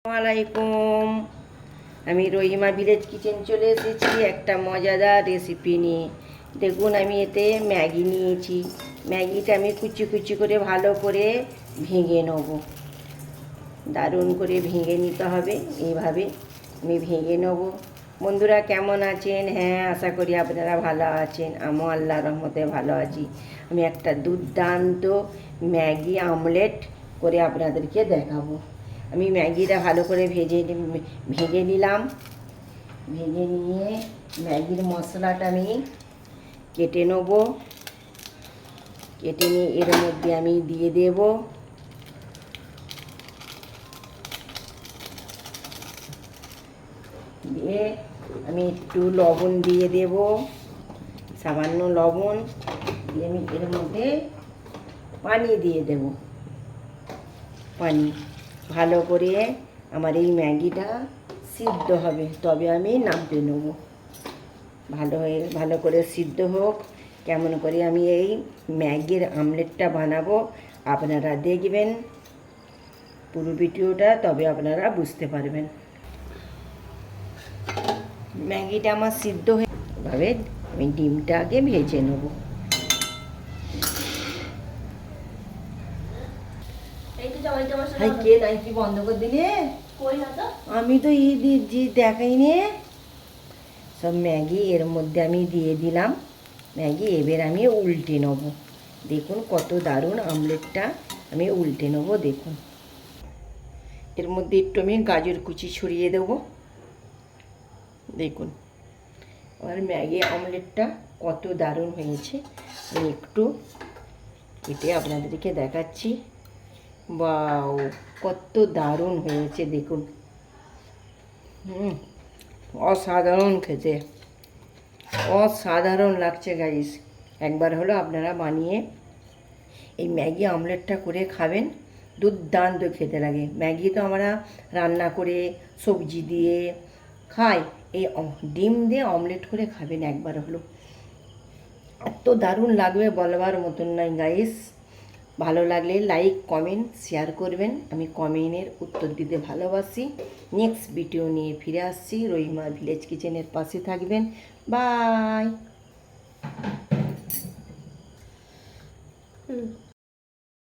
আসসালামাইকুম। আমি Rahima village kitchen চলে এসেছি একটা মজাদার রেসিপি নিয়ে। দেখুন, আমি এতে ম্যাগি নিয়েছি। ম্যাগিটা আমি কুচি কুচি করে ভালো করে ভেঙে নেব। দারুণ করে ভেঙে নিতে হবে। এইভাবে আমি ভেঙে নেব। বন্ধুরা কেমন আছেন? হ্যাঁ, আশা করি আপনারা ভালো আছেন। আমিও আল্লাহর রহমতে ভালো আছি। আমি একটা দুর্দান্ত ম্যাগি আমলেট করে আপনাদেরকে দেখাবো। আমি ম্যাগিটা ভালো করে ভেজে নিলাম। ভেজে নিয়ে ম্যাগির মশলাটা আমি কেটে নেব। কেটে নিয়ে এর মধ্যে আমি দিয়ে দেব দিয়ে আমি একটু লবণ দিয়ে দেব, সামান্য লবণ দিয়ে আমি এর মধ্যে পানি দিয়ে দেব। পানি ভালো করে আমার এই ম্যাগিটা সিদ্ধ হবে, তবে আমি নামতে নেব। ভালো করে সিদ্ধ হোক। কেমন করে আমি এই ম্যাগির আমলেটটা বানাবো আপনারা দেখবেন পুরো ভিডিওটা, তবে আপনারা বুঝতে পারবেন। ম্যাগিটা আমার সিদ্ধ হয়ে এভাবে আমি ডিমটা আগে ভেজে নেব। কে তাই কি বন্ধ করে দিলে? আমি তো দেখাইনি। সব ম্যাগি এর মধ্যে আমি দিয়ে দিলাম। ম্যাগি এবার আমি উল্টে নেব। দেখুন কত দারুণ আমলেটটা আমি উল্টে নেব। দেখুন এর মধ্যে একটু আমি গাজর কুচি ছড়িয়ে দেব। দেখুন আমার ম্যাগি আমলেটটা কত দারুণ হয়েছে। আমি একটু কেটে আপনাদেরকে দেখাচ্ছি। বাও, কত দারুণ হয়েছে দেখুন। অসাধারণ খেতে, অসাধারণ লাগছে গাইস। একবার হলো আপনারা বানিয়ে এই ম্যাগি আমলেটটা করে খাবেন, দুর্দান্ত খেতে লাগে। ম্যাগি তো আমরা রান্না করে সবজি দিয়ে খাই, এই ডিম দিয়ে অমলেট করে খাবেন একবার হলো, এত দারুণ লাগবে বলবার মতন নয় গাইস। ভালো লাগলে লাইক কমেন্ট শেয়ার করবেন। আমি কমেন্টের উত্তর দিতে ভালোবাসি। নেক্সট ভিডিও নিয়ে ফিরে আসছি। রহিমা ভিলেজ কিচেনের পাশে থাকবেন। বাই।